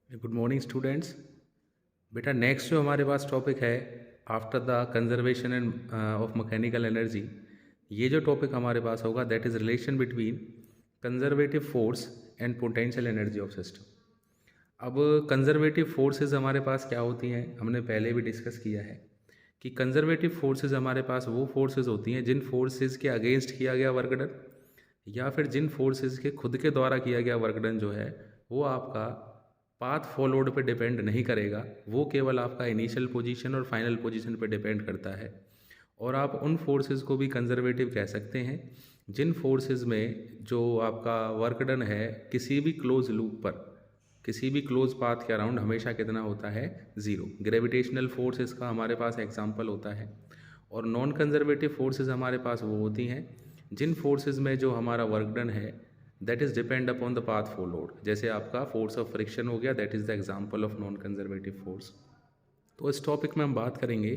Good morning students. बेटा next जो हमारे पास टॉपिक है after the conservation end of mechanical energy, ये जो टॉपिक हमारे पास होगा that is relation between conservative force and potential energy of system. अब कंजर्वेटिव फोर्सेस हमारे पास क्या होती हैं, हमने पहले भी डिस्कस किया है कि कंजर्वेटिव फोर्सेस हमारे पास वो फोर्सेस होती हैं जिन फोर्सेस के अगेंस्ट किया गया वर्क डन या फिर जिन फोर्सेस के खुद के द्वारा किया गया वर्क डन जो है वो आपका पाथ फॉलोड पे डिपेंड नहीं करेगा, वो केवल आपका इनिशियल पोजीशन और फाइनल पोजीशन पे डिपेंड करता है। और आप उन फोर्सेस को भी कंजर्वेटिव कह सकते हैं जिन फोर्सेस में जो आपका वर्क डन है किसी भी क्लोज लूप पर, किसी भी क्लोज पाथ के अराउंड हमेशा कितना होता है, ज़ीरो। ग्रेविटेशनल फोर्स इसका हमारे पास एग्जाम्पल होता है। और नॉन कंजर्वेटिव फोर्सेस हमारे पास वो होती हैं जिन फोर्सेस में जो हमारा वर्क डन है that is depend upon the path followed. जैसे आपका फोर्स ऑफ फ्रिक्शन हो गया, that is the example of non conservative force. तो इस टॉपिक में हम बात करेंगे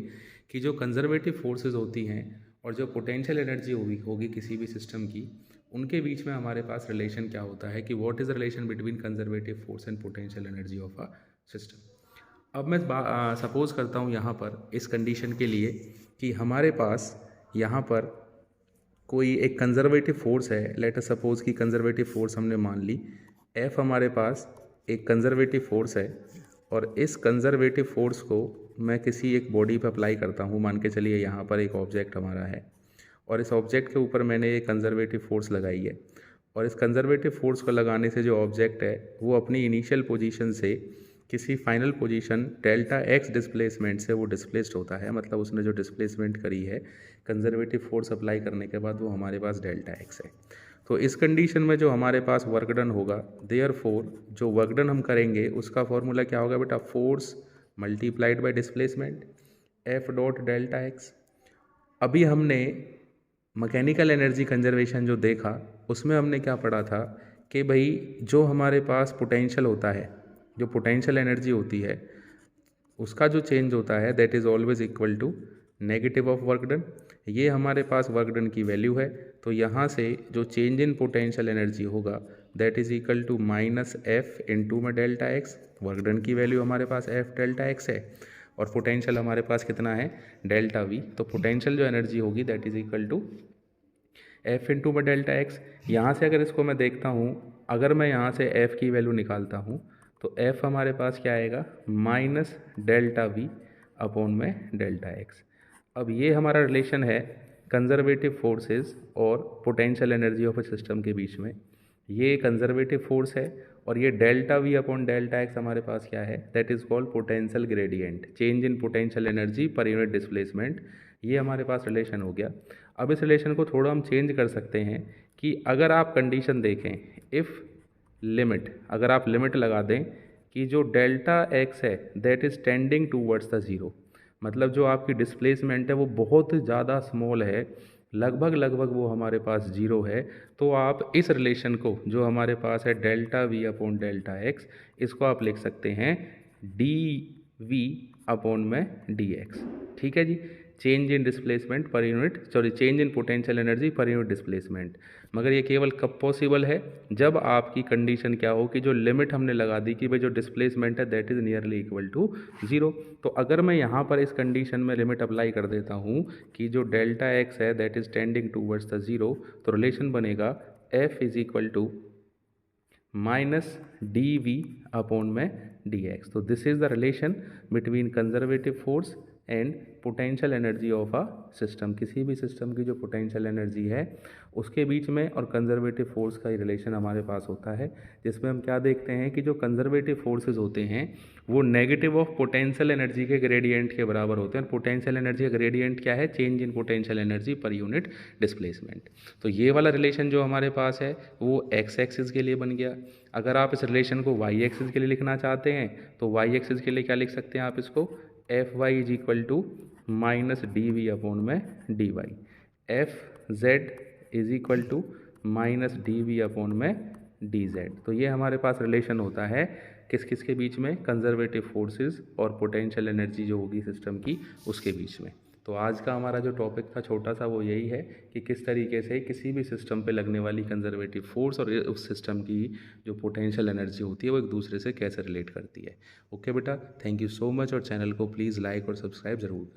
कि जो कंजर्वेटिव फोर्सेस होती हैं और जो पोटेंशियल एनर्जी होगी किसी भी सिस्टम की, उनके बीच में हमारे पास रिलेशन क्या होता है कि what is the relation between conservative force and potential energy of a system. अब मैं सपोज़ करता हूँ यहाँ पर इस कंडीशन के लिए कि हमारे पास यहाँ पर कोई एक कंजर्वेटिव फोर्स है। लेट अस सपोज कि कंजर्वेटिव फोर्स हमने मान ली एफ, हमारे पास एक कंजर्वेटिव फोर्स है और इस कंजर्वेटिव फोर्स को मैं किसी एक बॉडी पर अप्लाई करता हूँ। मान के चलिए यहाँ पर एक ऑब्जेक्ट हमारा है और इस ऑब्जेक्ट के ऊपर मैंने ये कंजर्वेटिव फोर्स लगाई है और इस कंजर्वेटिव फोर्स को लगाने से जो ऑब्जेक्ट है वो अपनी इनिशियल पोजीशन से किसी final position delta x displacement से वो डिस्प्लेस्ड होता है। मतलब उसने जो डिस्प्लेसमेंट करी है कंजर्वेटिव फोर्स अप्लाई करने के बाद वो हमारे पास डेल्टा एक्स है। तो इस कंडीशन में जो हमारे पास वर्क डन होगा, देयरफॉर जो वर्क डन हम करेंगे उसका फॉर्मूला क्या होगा बेटा, force multiplied by displacement F dot delta x. अभी हमने मैकेनिकल एनर्जी कंजर्वेशन जो देखा उसमें हमने क्या पढ़ा था कि भाई जो हमारे पास पोटेंशियल होता है, जो पोटेंशियल एनर्जी होती है उसका जो चेंज होता है that is always equal to negative of work done. ये हमारे पास वर्क डन की वैल्यू है, तो यहाँ से जो चेंज इन पोटेंशियल एनर्जी होगा that is equal to minus F into में डेल्टा एक्स। वर्क डन की वैल्यू हमारे पास एफ डेल्टा एक्स है और पोटेंशियल हमारे पास कितना है, डेल्टा वी। तो पोटेंशियल जो एनर्जी होगी that is equal to F into में डेल्टा एक्स। यहाँ से अगर इसको मैं देखता हूँ, अगर मैं यहाँ से एफ़ की वैल्यू निकालता हूँ तो एफ़ हमारे पास क्या आएगा, माइनस डेल्टा वी अपॉन में डेल्टा एक्स। अब ये हमारा रिलेशन है कंजर्वेटिव फोर्सेस और potential energy of A system के बीच में। ये कंजर्वेटिव फोर्स है और ये delta V upon delta x हमारे पास क्या है, that is called potential gradient, change in potential energy per unit displacement. ये हमारे पास रिलेशन हो गया। अब इस रिलेशन को थोड़ा हम चेंज कर सकते हैं कि अगर आप कंडीशन देखें, इफ़ लिमिट, अगर आप लिमिट लगा दें कि जो डेल्टा एक्स है that is tending towards the zero, मतलब जो आपकी डिस्प्लेसमेंट है वो बहुत ज़्यादा स्मॉल है, लगभग लगभग वो हमारे पास जीरो है, तो आप इस रिलेशन को जो हमारे पास है delta V upon delta X, इसको आप लिख सकते हैं डी वी अपॉन में डी एक्स। ठीक है जी, change in displacement per unit, sorry change in potential energy per unit displacement. मगर ये केवल कब पॉसिबल है, जब आपकी कंडीशन क्या हो कि जो लिमिट हमने लगा दी कि भाई जो डिस्प्लेसमेंट है that is nearly equal to zero. तो अगर मैं यहाँ पर इस कंडीशन में लिमिट अप्लाई कर देता हूँ कि जो डेल्टा एक्स है that is tending towards the zero, तो रिलेशन बनेगा F is equal to minus D V upon में डी एक्स। तो this is the relation between conservative force and potential energy of a system. किसी भी system की जो potential energy है उसके बीच में और कंजर्वेटिव फोर्स का ही रिलेशन हमारे पास होता है, जिसमें हम क्या देखते हैं कि जो कंजर्वेटिव फोर्सेस होते हैं वो नेगेटिव ऑफ पोटेंशियल एनर्जी के ग्रेडियंट के बराबर होते हैं। और पोटेंशियल एनर्जी का ग्रेडियंट क्या है, change in potential energy per unit displacement. तो ये वाला रिलेशन जो हमारे पास है वो एक्स एक्सिस के लिए बन गया। अगर आप इस रिलेशन को वाई एक्सिस के लिए लिखना चाहते हैं तो वाई एक्सिस के लिए क्या लिख सकते हैं आप इसको, F Y is equal to minus D V upon में D Y. F Z is equal to minus D V upon में डी जेड। तो ये हमारे पास रिलेशन होता है किस किस के बीच में, कंजर्वेटिव फोर्सेस और पोटेंशियल एनर्जी जो होगी सिस्टम की उसके बीच में। तो तो आज का हमारा जो टॉपिक था छोटा सा वो यही है कि किस तरीके से किसी भी सिस्टम पे लगने वाली कंजर्वेटिव फोर्स और उस सिस्टम की जो पोटेंशियल एनर्जी होती है वो एक दूसरे से कैसे रिलेट करती है। ओके बेटा, थैंक यू सो मच, और चैनल को प्लीज़ लाइक और सब्सक्राइब ज़रूर करें।